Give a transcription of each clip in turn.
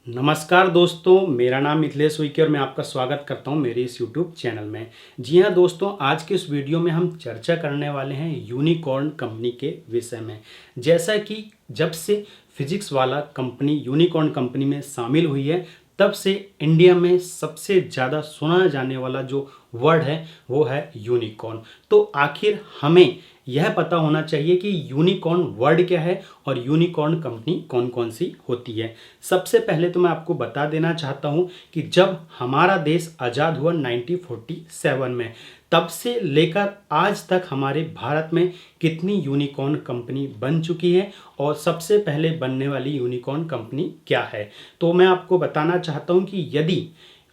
नमस्कार दोस्तों, मेरा नाम मिथिलेश उइके और मैं आपका स्वागत करता हूं मेरे इस YouTube चैनल में। जी हां दोस्तों, आज के इस वीडियो में हम चर्चा करने वाले हैं यूनिकॉर्न कंपनी के विषय में। जैसा कि जब से फिजिक्स वाला कंपनी यूनिकॉर्न कंपनी में शामिल हुई है, तब से इंडिया में सबसे ज़्यादा सुना जाने वाला जो वर्ड है वो है यूनिकॉर्न। तो आखिर हमें यह पता होना चाहिए कि यूनिकॉर्न वर्ड क्या है और यूनिकॉर्न कंपनी कौन कौन सी होती है। सबसे पहले तो मैं आपको बता देना चाहता हूं कि जब हमारा देश आज़ाद हुआ 1947 में, तब से लेकर आज तक हमारे भारत में कितनी यूनिकॉर्न कंपनी बन चुकी है और सबसे पहले बनने वाली यूनिकॉर्न कंपनी क्या है। तो मैं आपको बताना चाहता हूं कि यदि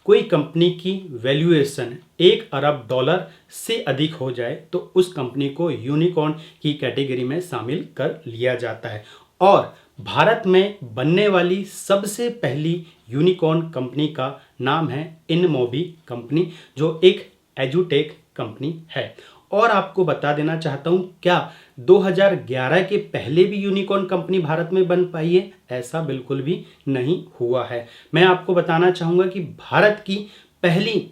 कोई कंपनी की वैल्यूएशन 1 अरब डॉलर से अधिक हो जाए तो उस कंपनी को यूनिकॉर्न की कैटेगरी में शामिल कर लिया जाता है। और भारत में बनने वाली सबसे पहली यूनिकॉर्न कंपनी का नाम है इनमोबी कंपनी, जो एक एजुटेक कंपनी है। और आपको बता देना चाहता हूं, क्या 2011 के पहले भी यूनिकॉर्न कंपनी भारत में बन पाई है? ऐसा बिल्कुल भी नहीं हुआ है। मैं आपको बताना चाहूंगा कि भारत की पहली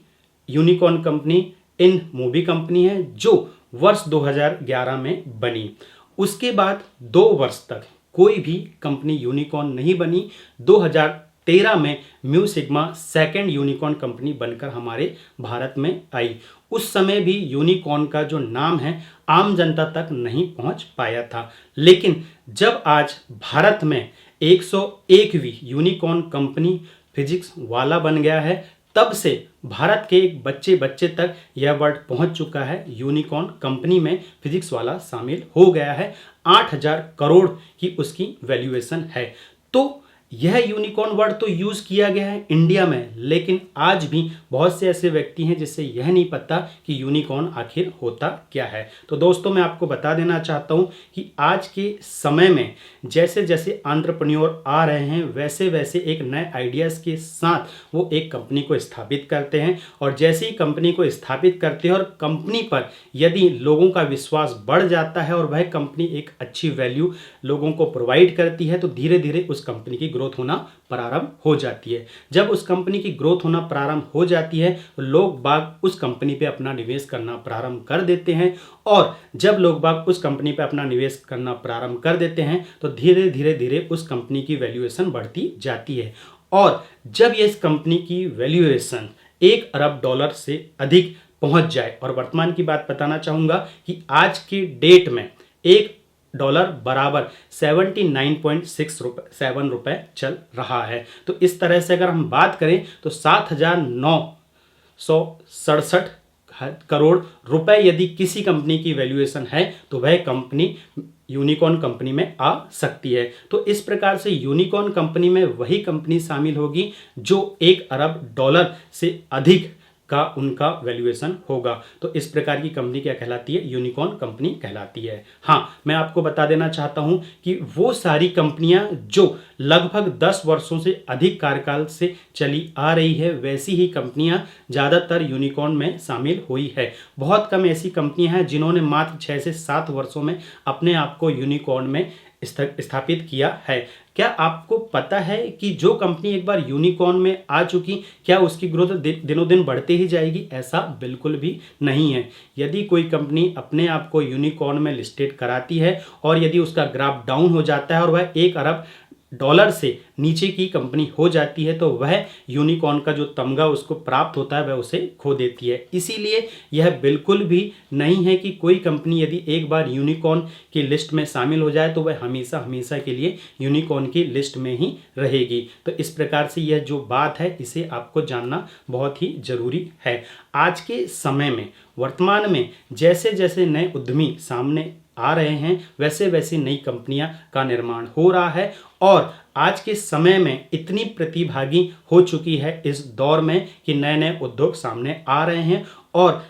यूनिकॉर्न कंपनी इनमोबी कंपनी है, जो वर्ष 2011 में बनी। उसके बाद 2 वर्ष तक कोई भी कंपनी यूनिकॉर्न नहीं बनी। 2013 में mu sigma second unicorn company बनकर हमारे भारत में आई। उस समय भी यूनिकॉर्न का जो नाम है आम जनता तक नहीं पहुंच पाया था। लेकिन जब आज भारत में 101वीं यूनिकॉर्न कंपनी फिजिक्स वाला बन गया है, तब से भारत के एक बच्चे बच्चे तक यह वर्ड पहुंच चुका है। यूनिकॉर्न कंपनी में फिजिक्स वाला शामिल हो गया है। 8000 करोड़ की उसकी वैल्यूएशन है। तो यह यूनिकॉर्न वर्ड तो यूज किया गया है इंडिया में, लेकिन आज भी बहुत से ऐसे व्यक्ति हैं जिससे यह नहीं पता कि यूनिकॉर्न आखिर होता क्या है। तो दोस्तों, मैं आपको बता देना चाहता हूं कि आज के समय में जैसे जैसे एंटरप्रेन्योर आ रहे हैं, वैसे वैसे एक नए आइडियाज़ के साथ वो एक कंपनी को स्थापित करते हैं। और जैसे ही कंपनी को स्थापित करते हैं और कंपनी पर यदि लोगों का विश्वास बढ़ जाता है और वह कंपनी एक अच्छी वैल्यू लोगों को प्रोवाइड करती है, तो धीरे धीरे उस कंपनी की ग्रोथ होना प्रारंभ हो जाती है। जब उस कंपनी की ग्रोथ होना प्रारंभ हो जाती है, तो लोग बाग उस कंपनी पे अपना निवेश करना प्रारंभ कर देते हैं। और जब लोग बाग उस कंपनी पे अपना निवेश करना प्रारंभ कर देते हैं, तो धीरे धीरे धीरे उस कंपनी की वैल्यूएशन बढ़ती जाती है। और जब ये इस कंपनी की वैल्यूएशन 1 अरब डॉलर से अधिक पहुंच जाए, और वर्तमान की बात बताना चाहूंगा कि आज की डेट में $1 बराबर 79.67 रुपए चल रहा है। तो इस तरह से अगर हम बात करें तो 7,967 करोड़ रुपए यदि किसी कंपनी की वैल्यूएशन है, तो वह कंपनी यूनिकॉर्न कंपनी में आ सकती है। तो इस प्रकार से यूनिकॉर्न कंपनी में वही कंपनी शामिल होगी जो 1 अरब डॉलर से अधिक का उनका वैल्यूएशन होगा। तो इस प्रकार की कंपनी क्या कहलाती है? यूनिकॉर्न कंपनी कहलाती है। हाँ, मैं आपको बता देना चाहता हूं कि वो सारी कंपनियां जो लगभग 10 वर्षों से अधिक कार्यकाल से चली आ रही है, वैसी ही कंपनियां ज़्यादातर यूनिकॉर्न में शामिल हुई है। बहुत कम ऐसी कंपनियां हैं जिन्होंने मात्र 6 से 7 वर्षों में अपने आप को यूनिकॉर्न में स्थापित किया है। क्या आपको पता है कि जो कंपनी एक बार यूनिकॉर्न में आ चुकी, क्या उसकी ग्रोथ दिनों दिन बढ़ती ही जाएगी? ऐसा बिल्कुल भी नहीं है। यदि कोई कंपनी अपने आप को यूनिकॉर्न में लिस्टेड कराती है और यदि उसका ग्राफ डाउन हो जाता है और वह 1 अरब डॉलर से नीचे की कंपनी हो जाती है, तो वह यूनिकॉर्न का जो तमगा उसको प्राप्त होता है वह उसे खो देती है। इसीलिए यह बिल्कुल भी नहीं है कि कोई कंपनी यदि एक बार यूनिकॉर्न की लिस्ट में शामिल हो जाए तो वह हमेशा हमेशा के लिए यूनिकॉर्न की लिस्ट में ही रहेगी। तो इस प्रकार से यह जो बात है, इसे आपको जानना बहुत ही जरूरी है। आज के समय में, वर्तमान में जैसे जैसे नए उद्यमी सामने आ रहे हैं, वैसे वैसे नई कंपनियां का निर्माण हो रहा है। और आज के समय में इतनी प्रतिभागी हो चुकी है इस दौर में कि नए नए उद्योग सामने आ रहे हैं और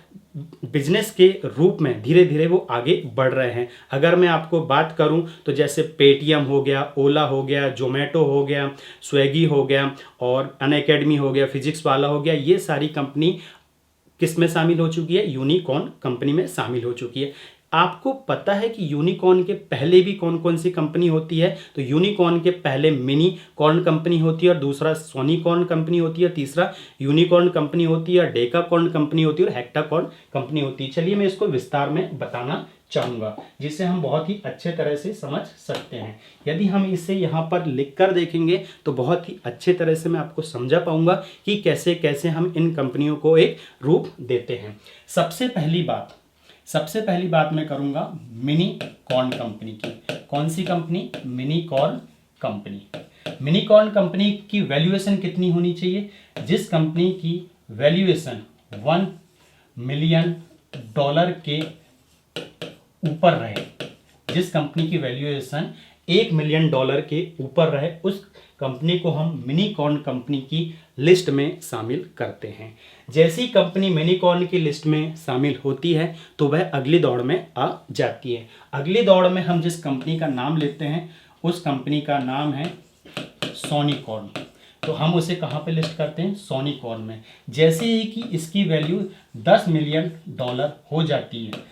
बिजनेस के रूप में धीरे धीरे वो आगे बढ़ रहे हैं। अगर मैं आपको बात करूं तो जैसे पेटीएम हो गया, ओला हो गया, जोमेटो हो गया, स्विगी हो गया और अनअकैडमी हो गया, फिजिक्स वाला हो गया, ये सारी कंपनी किस में शामिल हो चुकी है? यूनिकॉर्न कंपनी में शामिल हो चुकी है। आपको पता है कि यूनिकॉर्न के पहले भी कौन कौन सी कंपनी होती है? तो यूनिकॉर्न के पहले मिनी कॉर्न कंपनी होती है और दूसरा सोनिकॉर्न कंपनी होती है, तीसरा यूनिकॉर्न कंपनी होती है, डेकाकॉर्न कंपनी होती है और हेक्टाकॉर्न कंपनी होती है। चलिए मैं इसको विस्तार में बताना चाहूंगा जिसे हम बहुत ही अच्छे तरह से समझ सकते हैं। यदि हम इसे यहाँ पर लिख कर देखेंगे तो बहुत ही अच्छे तरह से मैं आपको समझा पाऊंगा कि कैसे कैसे हम इन कंपनियों को एक रूप देते हैं। सबसे पहली बात मैं करूंगा मिनी कॉर्न कंपनी की। कौन सी company? Mini corn company. Mini corn company की वैल्यूएशन कितनी होनी चाहिए? जिस कंपनी की वैल्यूएशन $1 मिलियन के ऊपर रहे, जिस कंपनी की वैल्यूएशन $1 मिलियन के ऊपर रहे, उस कंपनी को हम मिनी कॉर्न कंपनी की लिस्ट में शामिल करते हैं। जैसी कंपनी मिनी कॉर्न की लिस्ट में शामिल होती है तो वह अगली दौड़ में आ जाती है। अगली दौड़ में हम जिस कंपनी का नाम लेते हैं उस कंपनी का नाम है सोनिकॉर्न। तो हम उसे कहाँ पे लिस्ट करते हैं? सोनिकॉर्न में। जैसे ही कि इसकी वैल्यू $10 मिलियन हो जाती है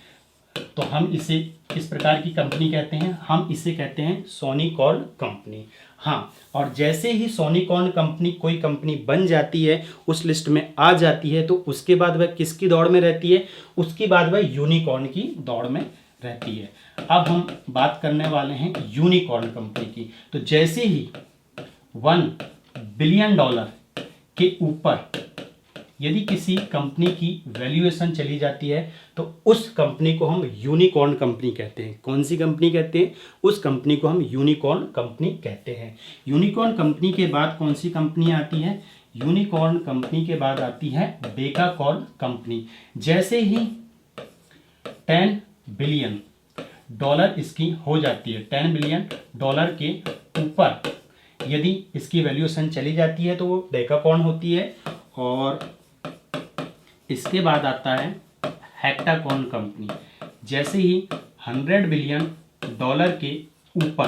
तो हम इसे किस प्रकार की कंपनी कहते हैं? हम इसे कहते हैं सोनिकॉर्न कंपनी। हाँ, और जैसे ही सोनिकॉर्न कंपनी कोई कंपनी बन जाती है, उस लिस्ट में आ जाती है, तो उसके बाद वह किसकी दौड़ में रहती है? उसके बाद वह यूनिकॉर्न की दौड़ में रहती है। अब हम बात करने वाले हैं यूनिकॉर्न कंपनी की। तो जैसे ही $1 बिलियन के ऊपर यदि किसी कंपनी की वैल्यूएशन चली जाती है तो उस कंपनी को हम यूनिकॉर्न कंपनी कहते हैं। कौन सी कंपनी कहते हैं? उस कंपनी को हम यूनिकॉर्न कंपनी कहते हैं। यूनिकॉर्न कंपनी के बाद कौन सी कंपनी आती है? यूनिकॉर्न कंपनी के बाद आती है डेकाकॉर्न कंपनी। जैसे ही $10 बिलियन इसकी हो जाती है, $10 बिलियन के ऊपर यदि इसकी वैल्यूएशन चली जाती है तो वो डेकाकॉर्न होती है। और इसके बाद आता है हेक्टाकॉर्न कंपनी। जैसे ही $100 बिलियन के ऊपर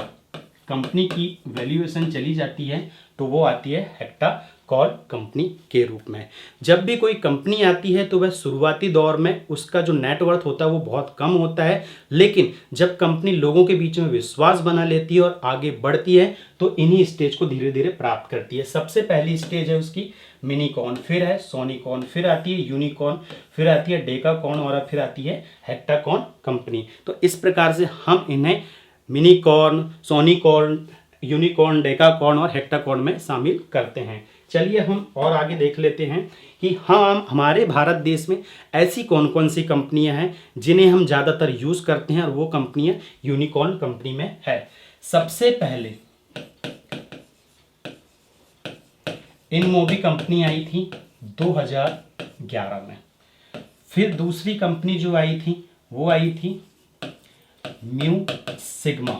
कंपनी की वैल्यूएशन चली जाती है तो वो आती है हेक्टाकॉर्न कंपनी के रूप में। जब भी कोई कंपनी आती है तो वह शुरुआती दौर में उसका जो नेटवर्थ होता है वो बहुत कम होता है, लेकिन जब कंपनी लोगों के बीच में विश्वास बना लेती है और आगे बढ़ती है तो इन्हीं स्टेज को धीरे धीरे प्राप्त करती है। सबसे पहली स्टेज है उसकी मिनीकॉर्न, फिर है सोनिकॉर्न, फिर आती है यूनिकॉर्न, फिर आती है डेकाकॉर्न और फिर आती है हेक्टाकॉर्न कंपनी। तो इस प्रकार से हम इन्हें मिनीकॉर्न, सोनिकॉर्न, यूनिकॉर्न, डेकाकॉर्न और हेक्टाकॉर्न में शामिल करते हैं। चलिए हम और आगे देख लेते हैं कि हम हमारे भारत देश में ऐसी कौन कौन सी कंपनियां हैं जिन्हें हम ज़्यादातर यूज़ करते हैं और वो कंपनियां यूनिकॉर्न कंपनी में है। सबसे पहले इनमोबी कंपनी आई थी 2011 में। फिर दूसरी कंपनी जो आई थी वो आई थी म्यू सिग्मा।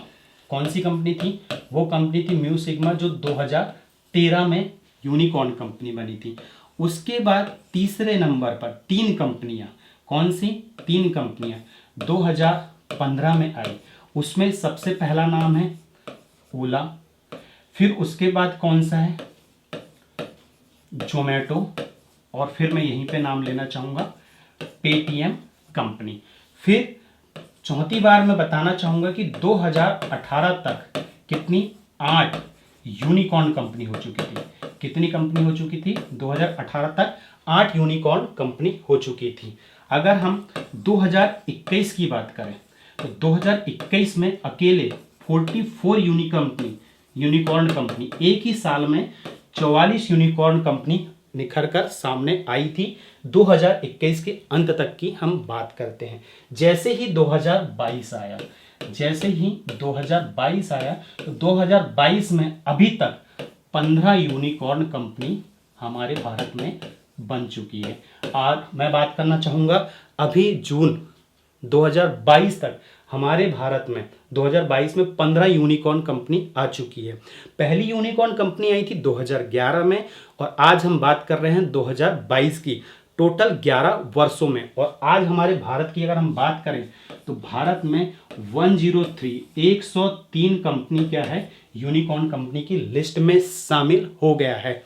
कौन सी कंपनी थी? वो कंपनी थी म्यू सिग्मा जो 2013 में यूनिकॉर्न कंपनी बनी थी। उसके बाद तीसरे नंबर पर तीन कंपनियां। कौन सी? तीन कंपनियां 2015 में आई। उसमें सबसे पहला नाम है ओला, फिर उसके बाद कौन सा है? जोमेटो, और फिर मैं यहीं पे नाम लेना चाहूँगा पेटीएम कंपनी। फिर चौथी बार मैं बताना चाहूँगा कि 2018 तक कितनी? 8 यूनिकॉर्न कंपनी हो चुकी थी। कितनी कंपनी हो चुकी थी? 2018 तक 8 यूनिकॉर्न कंपनी हो चुकी थी। अगर हम 2021 की बात करें तो 2021 में अकेले 44 यूनिकॉर्न कंपनी, एक ही साल में 44 यूनिकॉर्न कंपनी निखर कर सामने आई थी। 2021 के अंत तक की हम बात करते हैं। जैसे ही 2022 आया तो 2022 में अभी तक 15 यूनिकॉर्न कंपनी हमारे भारत में बन चुकी है। और मैं बात करना चाहूँगा अभी जून 2022 तक हमारे भारत में 2022 में 15 यूनिकॉर्न कंपनी आ चुकी है। पहली यूनिकॉर्न कंपनी आई थी 2011 में और आज हम बात कर रहे हैं 2022 की। टोटल 11 वर्षों में। और आज हमारे भारत की अगर हम बात करें तो भारत में 103 कंपनी क्या है? यूनिकॉर्न कंपनी की लिस्ट में शामिल हो गया है।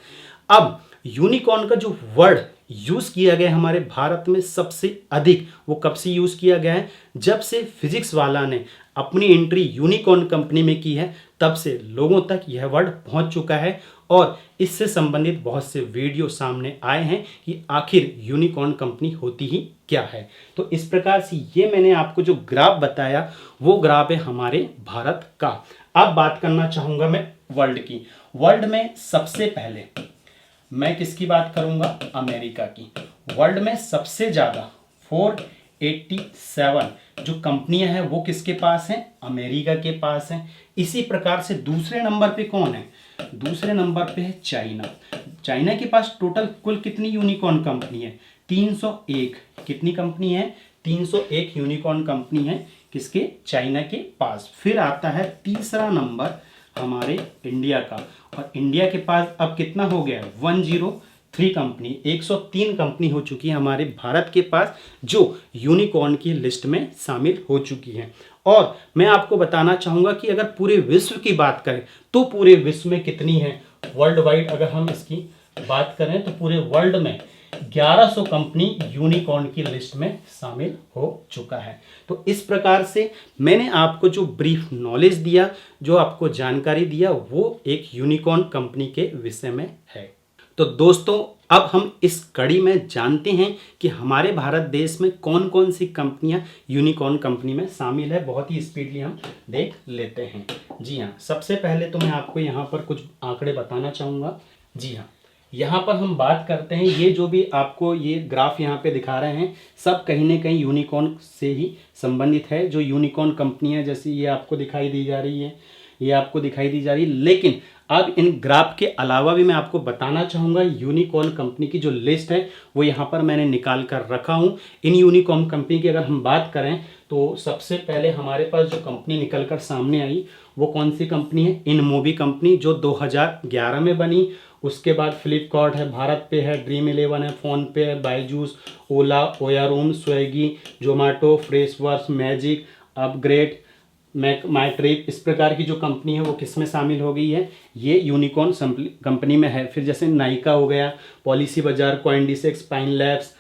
अब यूनिकॉर्न का जो वर्ड यूज़ किया गया हमारे भारत में सबसे अधिक, वो कब से यूज़ किया गया है? जब से फिजिक्स वाला ने अपनी एंट्री यूनिकॉर्न कंपनी में की है, तब से लोगों तक यह वर्ड पहुंच चुका है और इससे संबंधित बहुत से वीडियो सामने आए हैं कि आखिर यूनिकॉर्न कंपनी होती ही क्या है। तो इस प्रकार से ये मैंने आपको जो ग्राफ बताया वो ग्राफ है हमारे भारत का। अब बात करना चाहूँगा मैं वर्ल्ड की। वर्ल्ड में सबसे पहले मैं किसकी बात करूँगा? अमेरिका की। वर्ल्ड में सबसे ज़्यादा 487 जो कंपनियां हैं वो किसके पास हैं? अमेरिका के पास हैं। इसी प्रकार से दूसरे नंबर पे कौन है? दूसरे नंबर पे है चाइना। चाइना के पास टोटल कुल कितनी यूनिकॉर्न कंपनी है? 301। कितनी कंपनी है? 301 यूनिकॉर्न कंपनी है किसके? चाइना के पास। फिर आता है तीसरा नंबर हमारे इंडिया का, और इंडिया के पास अब कितना हो गया? 103 कंपनी, 103 कंपनी हो चुकी है हमारे भारत के पास जो यूनिकॉर्न की लिस्ट में शामिल हो चुकी हैं। और मैं आपको बताना चाहूँगा कि अगर पूरे विश्व की बात करें तो पूरे विश्व में कितनी है? वर्ल्ड वाइड अगर हम इसकी बात करें तो पूरे वर्ल्ड में 1100 कंपनी यूनिकॉर्न की लिस्ट में शामिल हो चुका है। तो इस प्रकार से मैंने आपको जो ब्रीफ नॉलेज दिया, जो आपको जानकारी दिया, वो एक यूनिकॉर्न कंपनी के विषय में है। तो दोस्तों अब हम इस कड़ी में जानते हैं कि हमारे भारत देश में कौन कौन सी कंपनियां यूनिकॉर्न कंपनी में शामिल है। बहुत ही स्पीडली हम देख लेते हैं। जी हाँ, सबसे पहले तो मैं आपको यहाँ पर कुछ आंकड़े बताना चाहूँगा। जी हाँ, यहाँ पर हम बात करते हैं, ये जो भी आपको ये ग्राफ यहाँ पे दिखा रहे हैं सब कहीं ना कहीं यूनिकॉर्न से ही संबंधित है। जो यूनिकॉर्न कंपनी है जैसे ये आपको दिखाई दी जा रही है, ये आपको दिखाई दी जा रही है। लेकिन अब इन ग्राफ के अलावा भी मैं आपको बताना चाहूँगा यूनिकॉर्न कंपनी की जो लिस्ट है वो यहाँ पर मैंने निकाल कर रखा हूँ। इन यूनिकॉर्न कंपनी की अगर हम बात करें तो सबसे पहले हमारे पास जो कंपनी निकल कर सामने आई वो कौन सी कंपनी है? इनमोबी कंपनी जो 2011 में बनी। उसके बाद फ्लिपकार्ट है, भारत पे है, ड्रीम 11 है, फ़ोन पे है, Byju's, Ola, Oyo room, Swiggy, Zomato, Freshworks, magic, upGrad, my trip, इस प्रकार की जो कंपनी है वो किस में शामिल हो गई है? ये यूनिकॉर्न कंपनी में है। फिर जैसे नाइका हो गया, पॉलिसी बाजार, कॉइनडिसेक्स, पाइन लैब्स,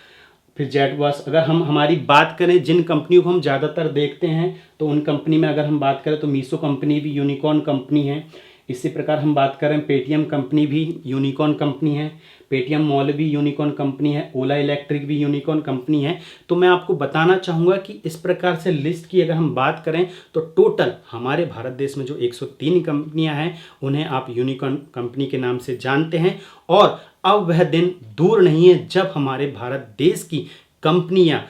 फिर जेटबस। अगर हम हमारी बात करें जिन कंपनियों को हम ज़्यादातर देखते हैं तो उन कंपनी में अगर हम बात करें तो मीशो कंपनी भी यूनिकॉर्न कंपनी है। इसी प्रकार हम बात करें पेटीएम कंपनी भी यूनिकॉर्न कंपनी है, पेटीएम मॉल भी यूनिकॉर्न कंपनी है, ओला इलेक्ट्रिक भी यूनिकॉर्न कंपनी है। तो मैं आपको बताना चाहूँगा कि इस प्रकार से लिस्ट की अगर हम बात करें तो टोटल हमारे भारत देश में जो 103 कंपनियां हैं उन्हें आप यूनिकॉर्न कंपनी के नाम से जानते हैं। और अब वह दिन दूर नहीं है जब हमारे भारत देश की कंपनियां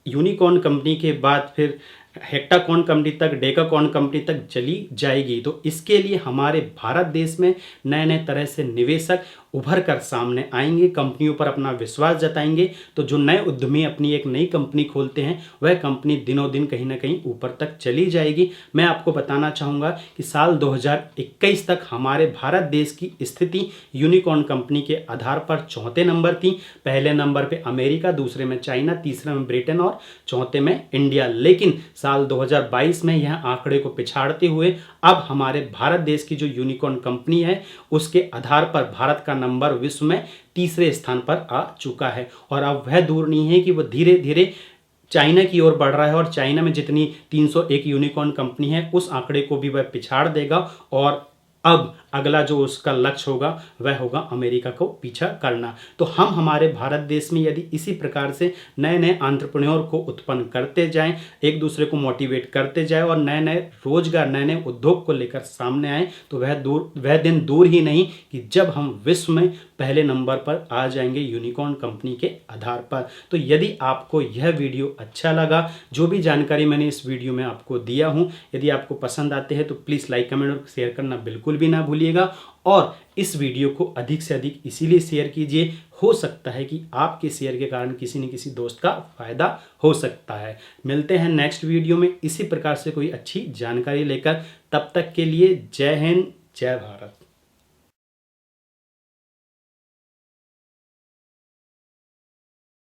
यूनिकॉर्न कंपनी के बाद फिर हेक्टाकॉर्न कंपनी तक, डेकाकॉर्न कंपनी तक चली जाएगी। तो इसके लिए हमारे भारत देश में नए नए तरह से निवेशक उभर कर सामने आएंगे, कंपनियों पर अपना विश्वास जताएंगे। तो जो नए उद्यमी अपनी एक नई कंपनी खोलते हैं वह कंपनी दिनों दिन कहीं ना कहीं ऊपर तक चली जाएगी। मैं आपको बताना चाहूँगा कि साल 2021 तक हमारे भारत देश की स्थिति यूनिकॉर्न कंपनी के आधार पर चौथे नंबर थी। पहले नंबर पे अमेरिका, दूसरे में चाइना, तीसरे में ब्रिटेन और चौथे में इंडिया। लेकिन साल 2022 में यह आंकड़े को पिछाड़ते हुए अब हमारे भारत देश की जो यूनिकॉर्न कंपनी है उसके आधार पर भारत का नंबर विश्व में तीसरे स्थान पर आ चुका है। और अब वह दूर नहीं है कि वह धीरे धीरे चाइना की ओर बढ़ रहा है और चाइना में जितनी 301 यूनिकॉर्न कंपनी है उस आंकड़े को भी वह पिछाड़ देगा। और अब अगला जो उसका लक्ष्य होगा वह होगा अमेरिका को पीछा करना। तो हम हमारे भारत देश में यदि इसी प्रकार से नए नए एंटरप्रेन्योर को उत्पन्न करते जाएं, एक दूसरे को मोटिवेट करते जाएं और नए नए रोजगार, नए नए उद्योग को लेकर सामने आए तो वह दिन दूर ही नहीं कि जब हम विश्व में पहले नंबर पर आ जाएंगे यूनिकॉर्न कंपनी के आधार पर। तो यदि आपको यह वीडियो अच्छा लगा, जो भी जानकारी मैंने इस वीडियो में आपको दिया हूँ, यदि आपको पसंद आते हैं तो प्लीज़ लाइक, कमेंट और शेयर करना बिल्कुल भी ना भूलिएगा। और इस वीडियो को अधिक से अधिक इसीलिए शेयर कीजिए, हो सकता है कि आपके शेयर के कारण किसी न किसी दोस्त का फायदा हो सकता है। मिलते हैं नेक्स्ट वीडियो में इसी प्रकार से कोई अच्छी जानकारी लेकर। तब तक के लिए जय हिंद, जय भारत।